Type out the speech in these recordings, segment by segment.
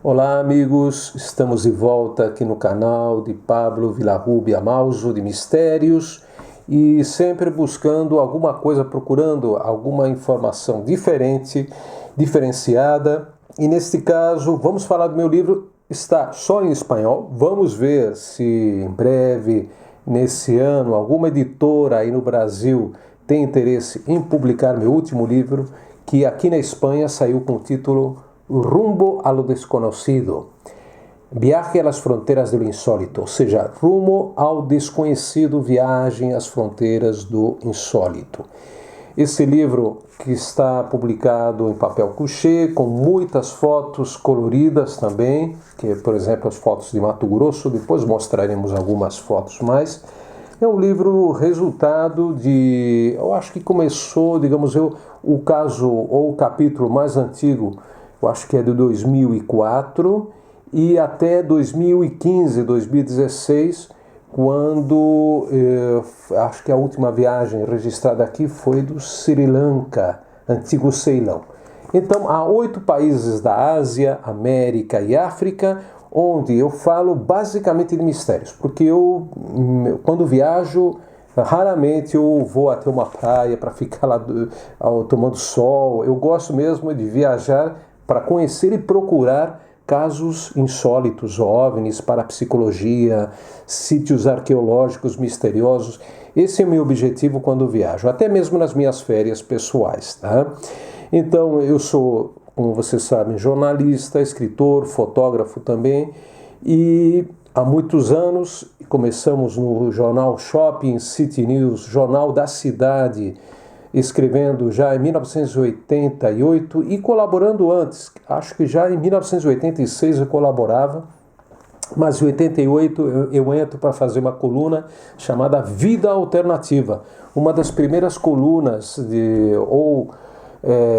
Olá amigos, estamos de volta aqui no canal de Pablo Villarrubia Mauso de Mistérios e sempre buscando alguma coisa, procurando alguma informação diferente, diferenciada. E neste caso, vamos falar do meu livro, está só em espanhol. Vamos ver se em breve, nesse ano, alguma editora aí no Brasil tem interesse em publicar meu último livro, que aqui na Espanha saiu com o título Rumbo a lo Desconocido, Viaje a las Fronteras do Insólito, ou seja, rumo ao desconhecido, viagem às fronteiras do insólito. Esse livro que está publicado em papel couché, com muitas fotos coloridas também, que por exemplo as fotos de Mato Grosso, depois mostraremos algumas fotos mais. É um livro resultado de, eu acho que começou, o caso ou o capítulo mais antigo, eu acho que é de 2004 e até 2015, 2016, quando acho que a última viagem registrada aqui foi do Sri Lanka, antigo Ceilão. Então, há 8 países da Ásia, América e África, onde eu falo basicamente de mistérios, porque eu, quando viajo, raramente eu vou até uma praia para ficar lá tomando sol. Eu gosto mesmo de viajar para conhecer e procurar casos insólitos, OVNIs, parapsicologia, sítios arqueológicos misteriosos. Esse é o meu objetivo quando viajo, até mesmo nas minhas férias pessoais, tá? Então, eu sou, como vocês sabem, jornalista, escritor, fotógrafo também, e há muitos anos começamos no jornal Shopping City News, jornal da cidade, escrevendo já em 1988 e colaborando antes. Acho que já em 1986 eu colaborava, mas em 88 eu entro para fazer uma coluna chamada Vida Alternativa, uma das primeiras colunas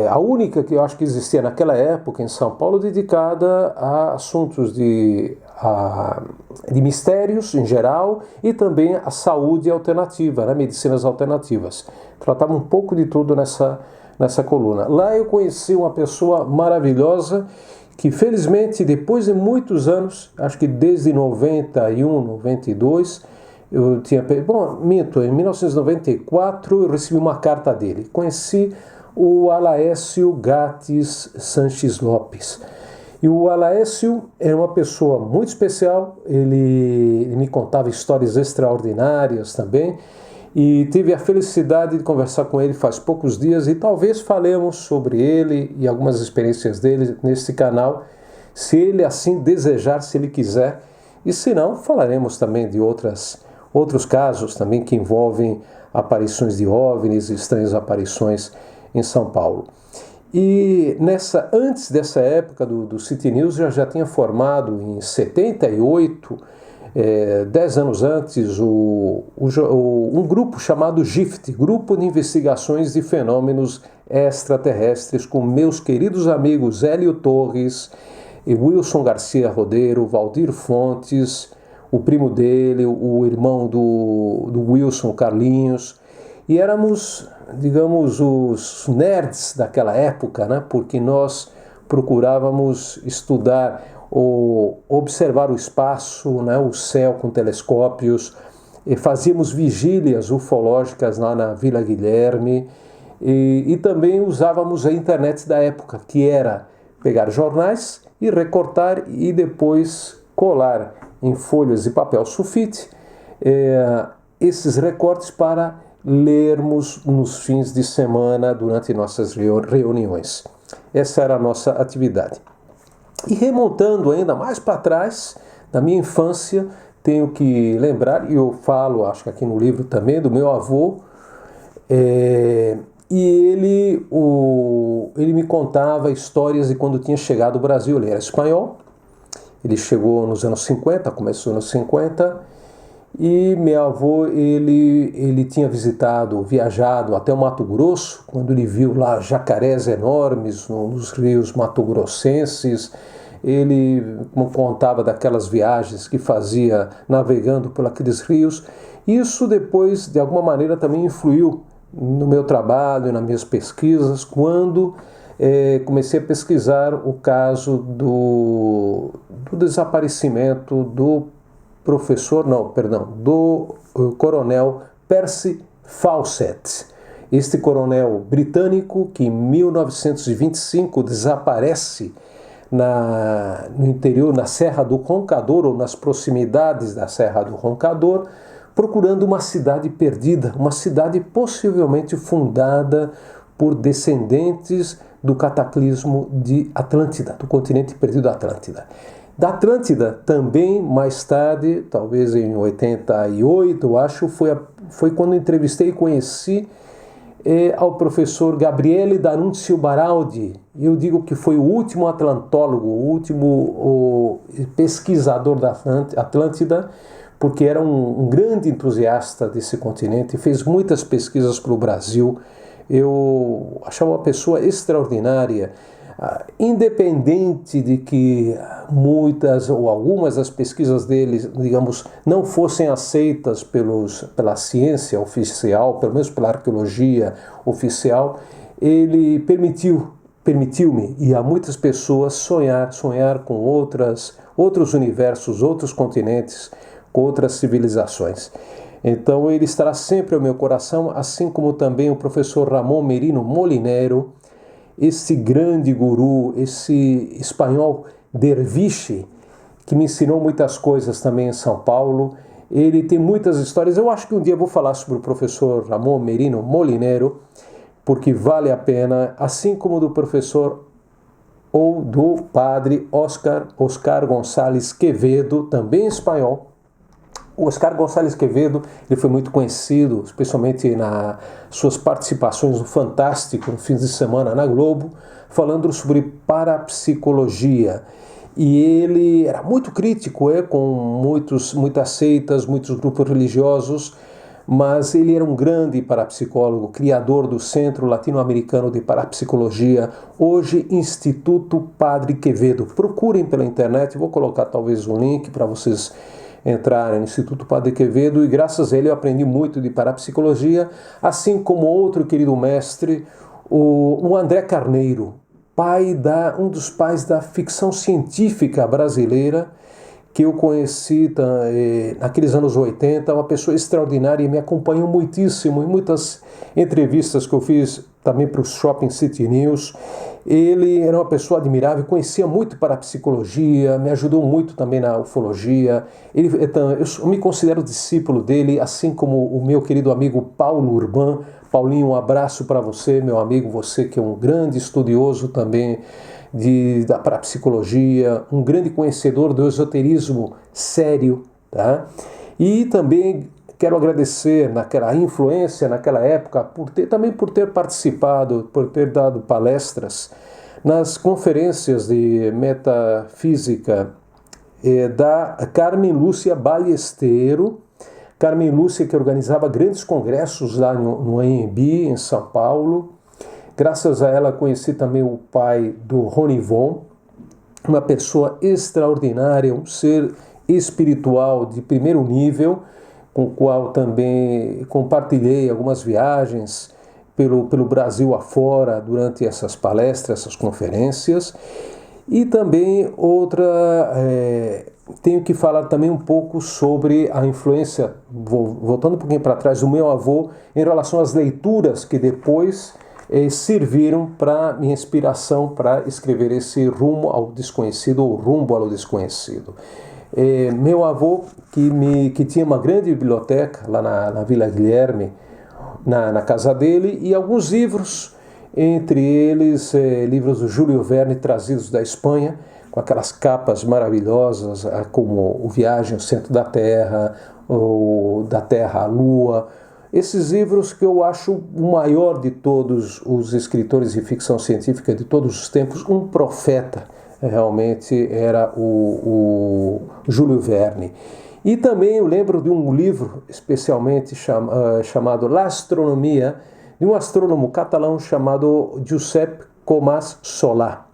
a única que eu acho que existia naquela época em São Paulo, dedicada a assuntos de mistérios em geral e também a saúde alternativa, né, medicinas alternativas. Tratava um pouco de tudo nessa coluna. Lá eu conheci uma pessoa maravilhosa que, felizmente, depois de muitos anos, acho que desde 91, 92, eu tinha... em 1994 eu recebi uma carta dele. Conheci o Alaécio Gatis Sanches Lopes. E o Alaécio é uma pessoa muito especial, ele me contava histórias extraordinárias também, e tive a felicidade de conversar com ele faz poucos dias, e talvez falemos sobre ele e algumas experiências dele nesse canal, se ele assim desejar, se ele quiser, e se não, falaremos também de outros casos também que envolvem aparições de OVNIs, estranhas aparições em São Paulo. E antes dessa época do City News, eu já tinha formado em 78, 10 anos antes, um grupo chamado GIFT, Grupo de Investigações de Fenômenos Extraterrestres, com meus queridos amigos Hélio Torres, Wilson Garcia Rodeiro, Valdir Fontes, o primo dele, o irmão do Wilson, Carlinhos, e éramos, digamos, os nerds daquela época, né? Porque nós procurávamos estudar ou observar o espaço, né? O céu com telescópios, e fazíamos vigílias ufológicas lá na Vila Guilherme, e também usávamos a internet da época, que era pegar jornais e recortar e depois colar em folhas de papel sulfite esses recortes para lermos nos fins de semana durante nossas reuniões. Essa era a nossa atividade. E remontando ainda mais para trás, na minha infância, tenho que lembrar, e eu falo, acho que aqui no livro também, do meu avô, e ele me contava histórias de quando tinha chegado ao Brasil. Ele era espanhol, ele chegou nos anos 50, começou nos 50, e meu avô, ele tinha viajado até o Mato Grosso, quando ele viu lá jacarés enormes nos rios mato-grossenses. Ele contava daquelas viagens que fazia navegando por aqueles rios. Isso depois, de alguma maneira, também influiu no meu trabalho, nas minhas pesquisas, quando comecei a pesquisar o caso do desaparecimento do coronel Percy Fawcett. Este coronel britânico que em 1925 desaparece no interior, na Serra do Roncador, ou nas proximidades da Serra do Roncador, procurando uma cidade perdida, uma cidade possivelmente fundada por descendentes do cataclismo de Atlântida, do continente perdido Atlântida. Da Atlântida, também mais tarde, talvez em 88, eu acho, foi quando entrevistei e conheci ao professor Gabriele D'Annunzio Baraldi. Eu digo que foi o último atlantólogo, o último pesquisador da Atlântida, porque era um grande entusiasta desse continente, fez muitas pesquisas para o Brasil. Eu achava uma pessoa extraordinária, independente de que muitas ou algumas das pesquisas dele, digamos, não fossem aceitas pela ciência oficial, pelo menos pela arqueologia oficial, ele permitiu-me e a muitas pessoas sonhar com outros universos, outros continentes, com outras civilizações. Então ele estará sempre ao meu coração, assim como também o professor Ramon Merino Molinero, esse grande guru, esse espanhol derviche, que me ensinou muitas coisas também em São Paulo. Ele tem muitas histórias. Eu acho que um dia eu vou falar sobre o professor Ramon Merino Molinero, porque vale a pena, assim como do professor ou do padre Oscar Gonçalves Quevedo, também espanhol. O Oscar Gonçalves Quevedo, ele foi muito conhecido, especialmente nas suas participações no Fantástico, no fim de semana na Globo, falando sobre parapsicologia. E ele era muito crítico, com muitas seitas, muitos grupos religiosos, mas ele era um grande parapsicólogo, criador do Centro Latino-Americano de Parapsicologia, hoje Instituto Padre Quevedo. Procurem pela internet, vou colocar talvez um link para vocês entrarem no Instituto Padre Quevedo, e graças a ele eu aprendi muito de parapsicologia, assim como outro querido mestre, o André Carneiro, um dos pais da ficção científica brasileira, que eu conheci naqueles anos 80, uma pessoa extraordinária e me acompanhou muitíssimo em muitas entrevistas que eu fiz também para o Shopping City News. Ele era uma pessoa admirável, conhecia muito parapsicologia, me ajudou muito também na ufologia. Eu me considero discípulo dele, assim como o meu querido amigo Paulo Urban. Paulinho, um abraço para você, meu amigo, você que é um grande estudioso também da parapsicologia, um grande conhecedor do esoterismo sério, tá? E também quero agradecer naquela influência, naquela época, por ter participado, por ter dado palestras nas conferências de metafísica da Carmen Lúcia Ballesteiro. Carmen Lúcia, que organizava grandes congressos lá no AMB, em São Paulo. Graças a ela conheci também o pai do Ronivon, uma pessoa extraordinária, um ser espiritual de primeiro nível, com o qual também compartilhei algumas viagens pelo Brasil afora durante essas palestras, essas conferências. E também tenho que falar também um pouco sobre a influência, voltando um pouquinho para trás, do meu avô em relação às leituras que depois serviram para minha inspiração para escrever esse Rumo ao Desconhecido, ou Rumbo ao Desconhecido. Meu avô, que tinha uma grande biblioteca lá na Vila Guilherme, na casa dele, e alguns livros, entre eles livros do Júlio Verne trazidos da Espanha, com aquelas capas maravilhosas, como o Viagem ao Centro da Terra, ou Da Terra à Lua. Esses livros que eu acho o maior de todos os escritores de ficção científica de todos os tempos, um profeta, realmente era o Júlio Verne. E também eu lembro de um livro especialmente chamado La Astronomia, de um astrônomo catalão chamado Josep Comas Solà.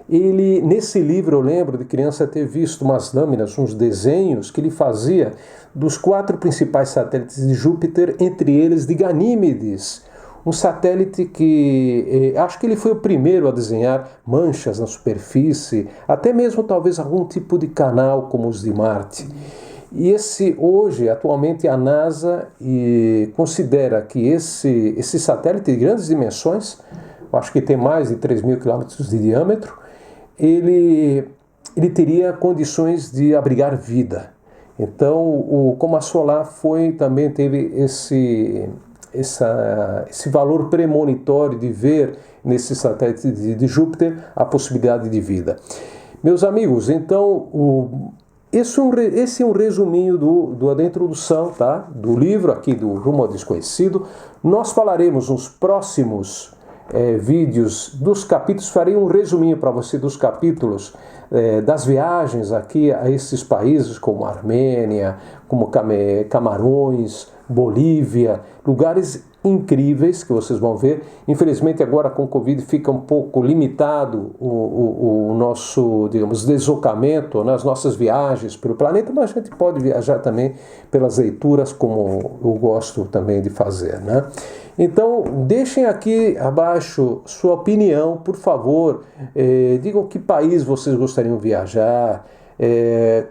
Nesse livro eu lembro de criança ter visto umas lâminas, uns desenhos que ele fazia dos 4 principais satélites de Júpiter, entre eles de Ganímedes, Um satélite que acho que ele foi o primeiro a desenhar manchas na superfície, até mesmo talvez algum tipo de canal como os de Marte. E atualmente a NASA considera que esse satélite de grandes dimensões, eu acho que tem mais de 3.000 quilômetros de diâmetro, ele teria condições de abrigar vida. Então, como a Solar também teve esse valor premonitório de ver nesse satélite de Júpiter a possibilidade de vida. Meus amigos, então, esse é um resuminho da introdução, tá? Do livro aqui do Rumo ao Desconhecido. Nós falaremos nos próximos vídeos dos capítulos, farei um resuminho para você dos capítulos das viagens aqui a esses países como Armênia, como Camarões, Bolívia, lugares incríveis que vocês vão ver. Infelizmente agora com o Covid fica um pouco limitado o nosso, digamos, deslocamento nas nossas viagens pelo planeta, mas a gente pode viajar também pelas leituras, como eu gosto também de fazer, né? Então, deixem aqui abaixo sua opinião, por favor. Digam que país vocês gostariam de viajar,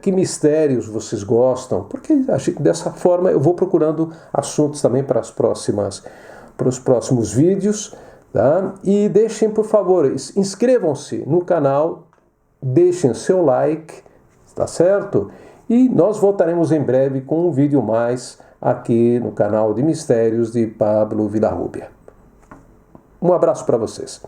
que mistérios vocês gostam, porque dessa forma eu vou procurando assuntos também para os próximos vídeos, tá? E deixem, por favor, inscrevam-se no canal, deixem o seu like, tá certo? E nós voltaremos em breve com um vídeo mais aqui no canal de Mistérios de Pablo Villarrubia. Um abraço para vocês.